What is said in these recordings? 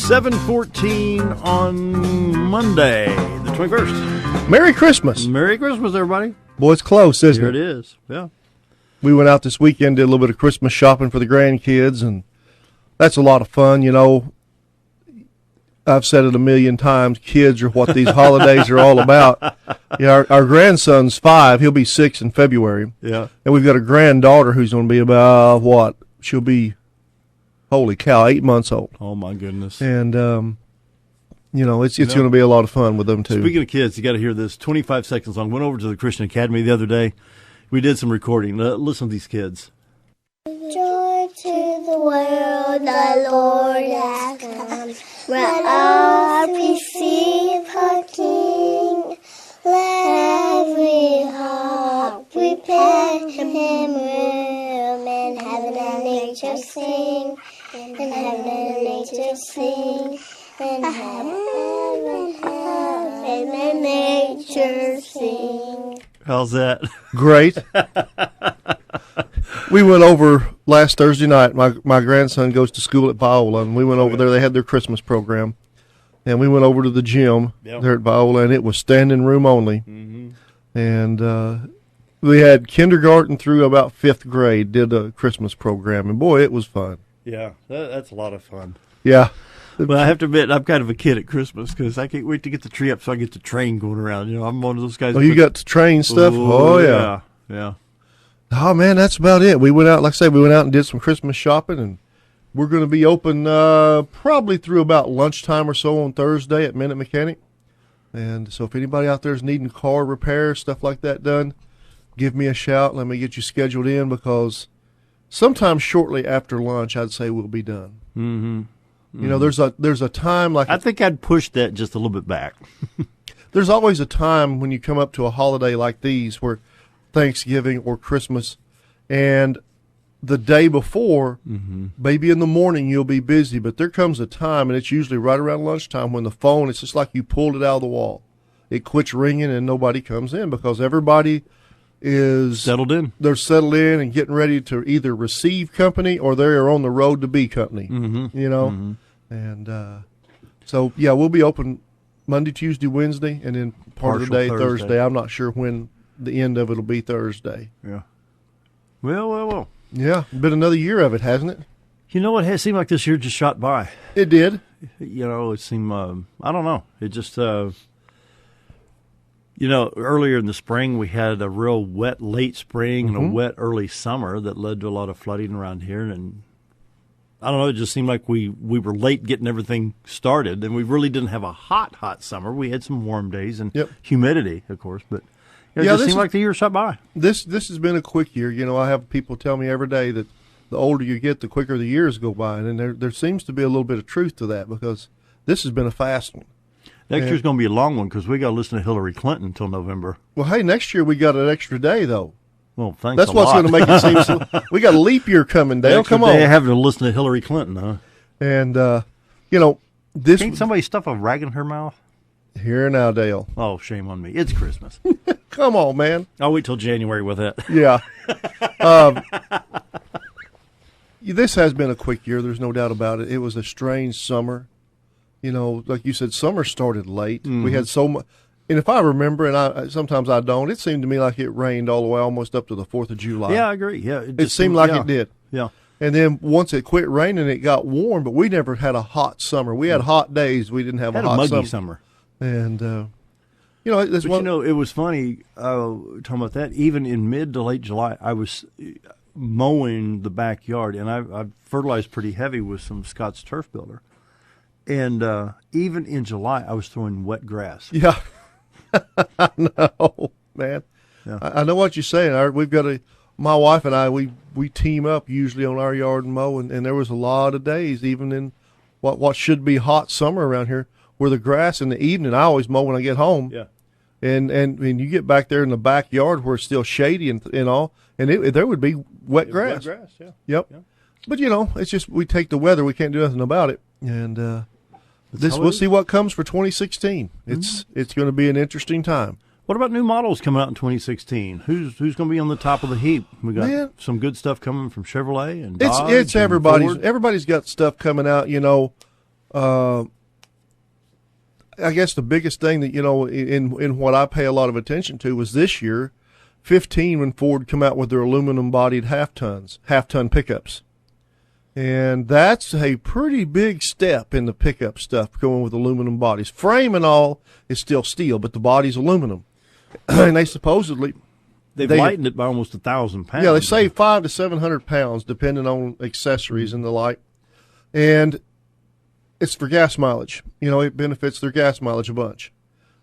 7:14 on Monday, the 21st. Merry Christmas. Merry Christmas, everybody. Boy, it's close, isn't it? Here it is, yeah. We went out this weekend, did a little bit of Christmas shopping for the grandkids, and that's a lot of fun. You know, I've said it a million times, kids are what these holidays are all about. Yeah, our grandson's 5. He'll be 6 in February. Yeah. And we've got a granddaughter who's going to be about, what? She'll be, holy cow, 8 months old. Oh, my goodness. And, you know, it's going to be a lot of fun with them, too. Speaking of kids, you got to hear this. 25 seconds long. Went over to the Christian Academy the other day. We did some recording. Listen to these kids. Joy to the world, the Lord has come. Let us receive her King. Let every heart prepare him room. In heaven and nature sing. In heaven and nature sing. In heaven and nature sing. How's that? Great. We went over last Thursday night. My grandson goes to school at Viola, and we went over there. They had their Christmas program. And we went over to the gym there at Viola, and it was standing room only. Mm-hmm. And we had kindergarten through about 5th grade, did a Christmas program. And, boy, it was fun. Yeah, that's a lot of fun. Yeah. Well, I have to admit, I'm kind of a kid at Christmas because I can't wait to get the tree up so I get the train going around. You know, I'm one of those guys. Oh, you got the train stuff? Oh, yeah. Yeah. Oh, man, that's about it. We went out, like I said, we went out and did some Christmas shopping, and we're going to be open probably through about lunchtime or so on Thursday at Minute Mechanic. And so if anybody out there is needing car repair, stuff like that done, give me a shout. Let me get you scheduled in because sometime shortly after lunch, I'd say we'll be done. Mm-hmm. You know, there's a time like I think I'd push that just a little bit back. There's always a time when you come up to a holiday like these where Thanksgiving or Christmas, and the day before, maybe in the morning you'll be busy, but there comes a time, and it's usually right around lunchtime when the phone, it's just like you pulled it out of the wall. It quits ringing and nobody comes in because everybody is settled in. They're settled in and getting ready to either receive company or they are on the road to be company, you know? And so, yeah, we'll be open Monday, Tuesday, Wednesday, and then part of the day Thursday. I'm not sure when the end of it will be Thursday. Yeah. Well. Yeah, been another year of it, hasn't it? You know what? It seemed like this year just shot by. It did. You know, it seemed, I don't know. It just, you know, earlier in the spring we had a real wet late spring and a wet early summer that led to a lot of flooding around here. And I don't know, it just seemed like we were late getting everything started. And we really didn't have a hot summer. We had some warm days and humidity, of course, but it just seemed like the year shot by. This has been a quick year. You know, I have people tell me every day that the older you get, the quicker the years go by. And there seems to be a little bit of truth to that because this has been a fast one. Next year's going to be a long one because we got to listen to Hillary Clinton until November. Well, hey, next year we got an extra day, though. Well, thanks That's a what's lot. going to make it seem so. We got a leap year coming, Dale. Come on. They having to listen to Hillary Clinton, huh? And, you know, this. Can't somebody stuff a rag in her mouth? Here now, Dale. Oh, shame on me. It's Christmas. Come on, man. I'll wait till January with that. Yeah. This has been a quick year. There's no doubt about it. It was a strange summer. You know, like you said, summer started late. We had so much. And if I remember, and sometimes I don't, it seemed to me like it rained all the way almost up to the 4th of July. Yeah, I agree. Yeah, it seemed like it did. Yeah. And then once it quit raining, it got warm, but we never had a hot summer. We had hot days. We didn't have a hot muggy summer. And, you know, but you know, it was funny talking about that. Even in mid to late July, I was mowing the backyard, and I fertilized pretty heavy with some Scott's Turf Builder. And even in July, I was throwing wet grass. Yeah. I know, man. Yeah. I know what you're saying. We've got my wife and I, we team up usually on our yard and mow, and there was a lot of days, even in what should be hot summer around here, where the grass in the evening, I always mow when I get home. Yeah. And you get back there in the backyard where it's still shady and all, and there would be wet grass. Wet grass, yeah. Yep. Yeah. But, you know, it's just we take the weather. We can't do nothing about it. And we'll see what comes for 2016. It's going to be an interesting time. What about new models coming out in 2016? Who's going to be on the top of the heap? We got some good stuff coming from Chevrolet and Dodge. It's everybody's. Ford. Everybody's got stuff coming out. You know, I guess the biggest thing that, in what I pay a lot of attention to was this year, 15 when Ford come out with their aluminum-bodied half-ton pickups. And that's a pretty big step in the pickup stuff, going with aluminum bodies. Frame and all is still steel, but the body's aluminum. And they supposedly... They've lightened it by almost 1,000 pounds. Yeah, they save 500 to 700 pounds, depending on accessories and the like. And it's for gas mileage. It benefits their gas mileage a bunch.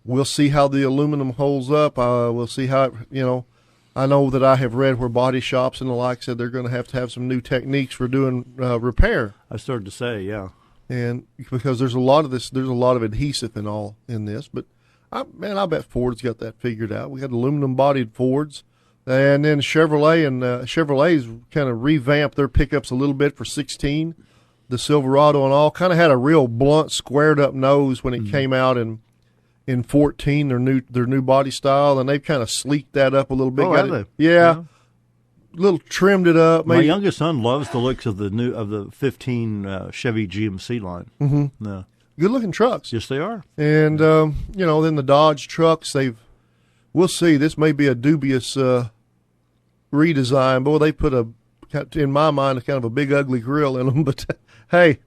We'll see how the aluminum holds up. We'll see how I know that I have read where body shops and the like said they're going to have some new techniques for doing repair. I started to say, yeah. And because there's a lot of adhesive and all in this, but I bet Ford's got that figured out. We got aluminum bodied Fords, and then Chevrolet's kind of revamped their pickups a little bit for 16. The Silverado and all kind of had a real blunt, squared up nose when it came out in 14, their new body style, and they've kind of sleeked that up a little bit. Oh, have they? Yeah. Little trimmed it up. My youngest son loves the looks of the 15 Chevy GMC line. Mm-hmm. Yeah. Good looking trucks. Yes, they are. And then the Dodge trucks, we'll see. This may be a dubious redesign. Boy, they put in my mind, a kind of a big ugly grill in them, but hey,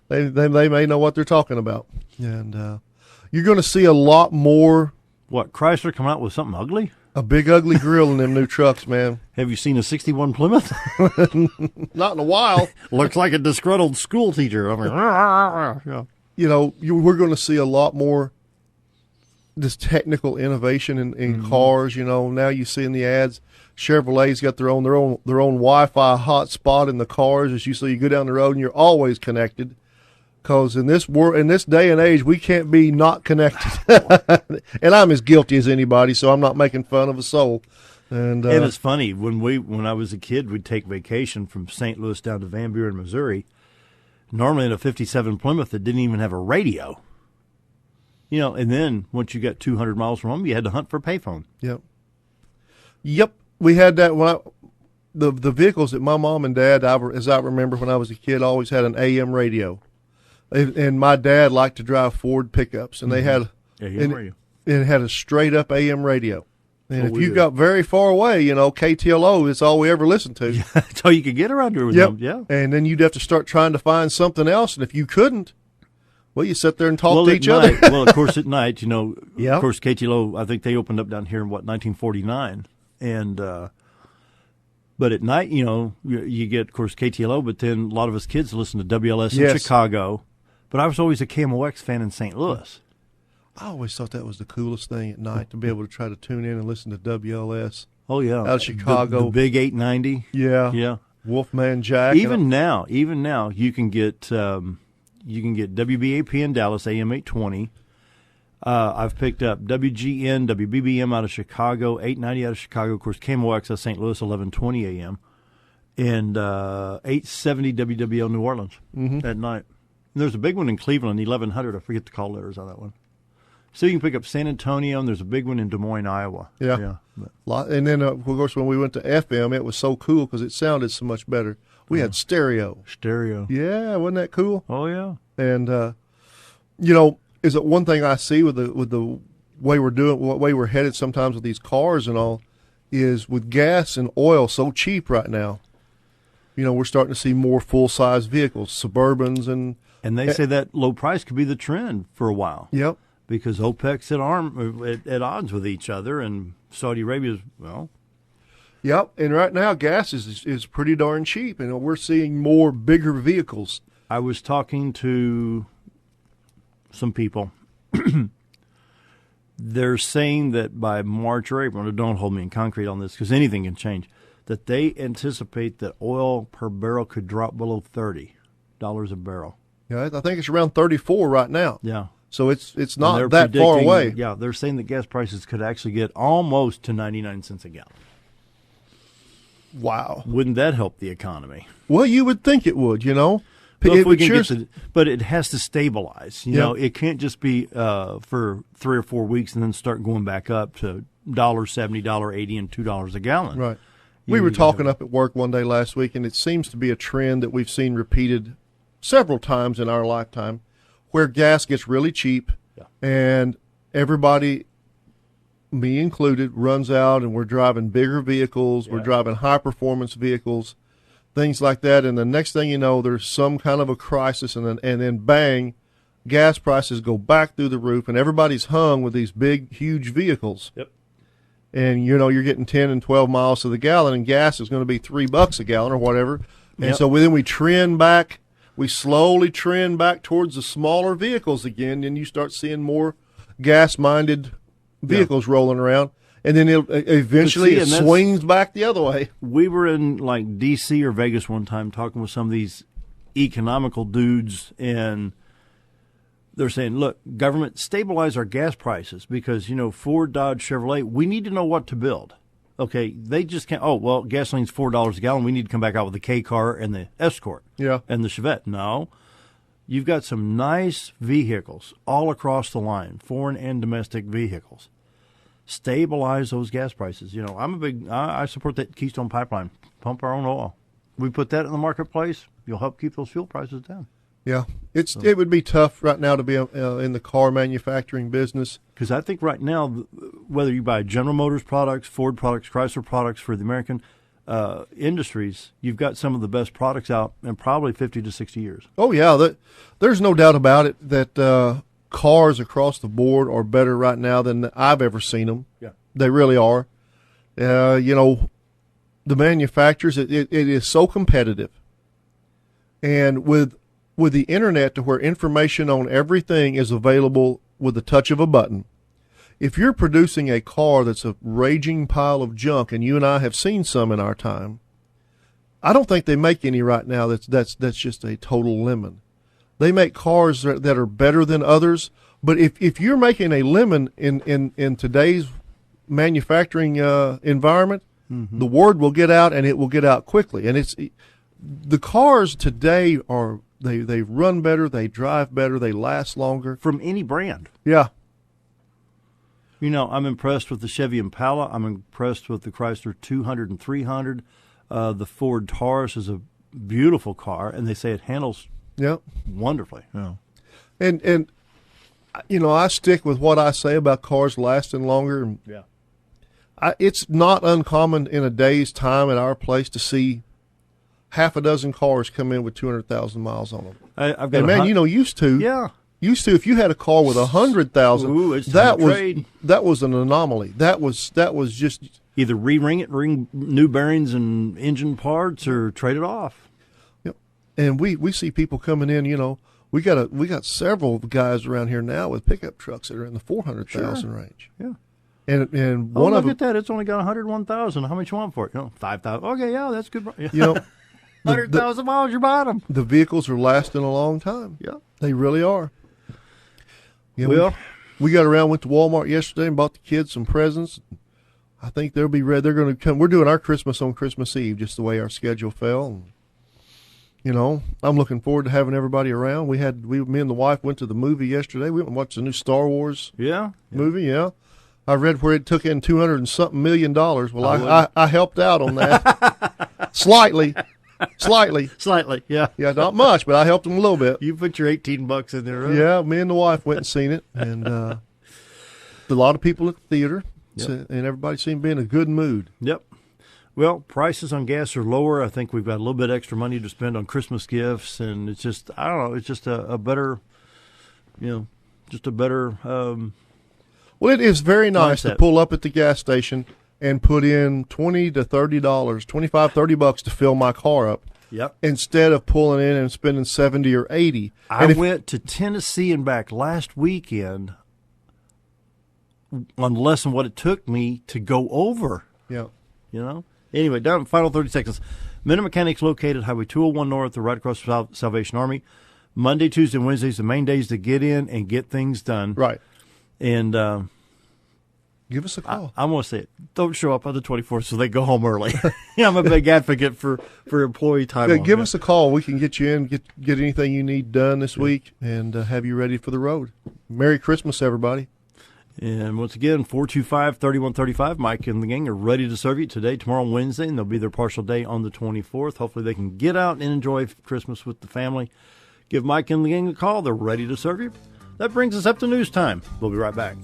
they may know what they're talking about. And you're going to see a lot more. What, Chrysler come out with something ugly? A big ugly grill in them new trucks, man. Have you seen a 61 Plymouth? Not in a while. Looks like a disgruntled school teacher. I mean, yeah. We're going to see a lot more this technical innovation in cars. Now you see in the ads, Chevrolet's got their own Wi-Fi hotspot in the cars. As you see, you go down the road and you're always connected. Because in this day and age, we can't be not connected. And I'm as guilty as anybody, so I'm not making fun of a soul. And it's funny, when I was a kid, we'd take vacation from St. Louis down to Van Buren, Missouri. Normally in a 57 Plymouth that didn't even have a radio. And then once you got 200 miles from home, you had to hunt for a payphone. Yep. We had that when the vehicles that my mom and dad, as I remember when I was a kid, always had an AM radio. And my dad liked to drive Ford pickups, and they had AM radio. It had a straight up AM radio. And if you got very far away, KTLO is all we ever listened to. That's all you could get around here with them. Yeah. And then you'd have to start trying to find something else. And if you couldn't, well, you sit there and talk to each other. Well, of course, at night, of Yeah. course, KTLO, I think they opened up down here in 1949. And, but at night, you get, of course, KTLO, but then a lot of us kids listen to WLS in Chicago. But I was always a KMOX fan in St. Louis. I always thought that was the coolest thing at night, to be able to try to tune in and listen to WLS. Oh, yeah. Out of Chicago. The big 890. Yeah. Yeah. Wolfman Jack. Even now, you can get WBAP in Dallas, AM 820. I've picked up WGN, WBBM out of Chicago, 890 out of Chicago. Of course, KMOX out of St. Louis, 1120 AM. And 870 WWL New Orleans at night. And there's a big one in Cleveland, 1100. I forget the call letters on that one. So you can pick up San Antonio, and there's a big one in Des Moines, Iowa. Yeah. And then, of course, when we went to FM, it was so cool because it sounded so much better. We had stereo. Stereo. Yeah, wasn't that cool? Oh, yeah. And, is it one thing I see with the way we're headed sometimes with these cars and all, is with gas and oil so cheap right now, we're starting to see more full-size vehicles, Suburbans and... And they say that low price could be the trend for a while. Yep. Because OPEC's at odds with each other, and Saudi Arabia's, well... Yep, and right now gas is pretty darn cheap, and we're seeing more bigger vehicles. I was talking to some people. They're saying that by March or April, don't hold me in concrete on this because anything can change, that they anticipate that oil per barrel could drop below $30 a barrel. Yeah, I think it's around 34 right now. Yeah. So it's not that far away. Yeah, they're saying that gas prices could actually get almost to 99 cents a gallon. Wow. Wouldn't that help the economy? Well, you would think it would, Well, but it has to stabilize. It can't just be for 3 or 4 weeks and then start going back up to $1.70, $1.80, and $2 a gallon. Right. We were talking up at work one day last week, and it seems to be a trend that we've seen repeated several times in our lifetime, where gas gets really cheap, and everybody, me included, runs out, and we're driving bigger vehicles, we're driving high-performance vehicles, things like that, and the next thing you know, there's some kind of a crisis, and then bang, gas prices go back through the roof, and everybody's hung with these big, huge vehicles. Yep. And, you're getting 10 and 12 miles to the gallon, and gas is going to be $3 a gallon or whatever. And so then we slowly trend back towards the smaller vehicles again, and you start seeing more gas-minded vehicles rolling around. And then eventually it swings back the other way. We were in like D.C. or Vegas one time talking with some of these economical dudes, and they're saying, look, government, stabilize our gas prices because, Ford, Dodge, Chevrolet, we need to know what to build. Okay, they just can't, gasoline's $4 a gallon. We need to come back out with the K car and the Escort and the Chevette. No, you've got some nice vehicles all across the line, foreign and domestic vehicles. Stabilize those gas prices. I support that Keystone Pipeline. Pump our own oil. We put that in the marketplace. You'll help keep those fuel prices down. Yeah, it would be tough right now to be in the car manufacturing business. Because I think right now, whether you buy General Motors products, Ford products, Chrysler products for the American industries, you've got some of the best products out in probably 50 to 60 years. Oh, yeah. There's no doubt about it that cars across the board are better right now than I've ever seen them. Yeah. They really are. The manufacturers, it is so competitive. And with the internet to where information on everything is available with the touch of a button, if you're producing a car that's a raging pile of junk, and you and I have seen some in our time, I don't think they make any right now that's just a total lemon. They make cars that are better than others, but if you're making a lemon in today's manufacturing environment, the word will get out, and it will get out quickly. And the cars today are they run better, they drive better, they last longer. From any brand. Yeah. I'm impressed with the Chevy Impala. I'm impressed with the Chrysler 200 and 300. The Ford Taurus is a beautiful car, and they say it handles wonderfully. Yeah. And I stick with what I say about cars lasting longer. Yeah. It's not uncommon in a day's time at our place to see half a dozen cars come in with 200,000 miles on them. I've got used to, if you had a car with 100,000, that was an anomaly. That was just either ring new bearings and engine parts, or trade it off. Yep. And we see people coming in. We got several guys around here now with pickup trucks that are in the 400,000 range. Yeah. And one of them, look at that! It's only got 101,000. How much you want for it? 5,000. Okay, yeah, that's good. 100,000 miles, you're bottom. The vehicles are lasting a long time. Yeah, they really are. We got around, went to Walmart yesterday and bought the kids some presents. I think they'll be ready. They're going to come. We're doing our Christmas on Christmas Eve, just the way our schedule fell. And, I'm looking forward to having everybody around. Me and the wife went to the movie yesterday. We went and watched the new Star Wars movie. Yeah. I read where it took in $200 and something million. Well, I helped out on that slightly. Slightly, yeah. Yeah, not much, but I helped them a little bit. You put your $18 in there, right? Yeah, me and the wife went and seen it, and a lot of people at the theater, and everybody seemed to be in a good mood. Yep. Well, prices on gas are lower. I think we've got a little bit extra money to spend on Christmas gifts, and it's just, I don't know, it's just a better, well, it is very nice to pull up at the gas station and put in $20 to $30, $25-$30 to fill my car up. Yep. Instead of pulling in and spending $70 or $80. I went to Tennessee and back last weekend on less than what it took me to go over. Yeah. Anyway, down final 30 seconds. Mmmm Mechanics located Highway 201 North, right across the Salvation Army. Monday, Tuesday, and Wednesdays, the main days to get in and get things done. Right. And give us a call. I'm going to say it. Don't show up on the 24th so they go home early. I'm a big advocate for employee time. Yeah, give us a call. We can get you in, get anything you need done this week, and have you ready for the road. Merry Christmas, everybody. And once again, 425-3135. Mike and the gang are ready to serve you today, tomorrow, and Wednesday, and they'll be their partial day on the 24th. Hopefully they can get out and enjoy Christmas with the family. Give Mike and the gang a call. They're ready to serve you. That brings us up to news time. We'll be right back.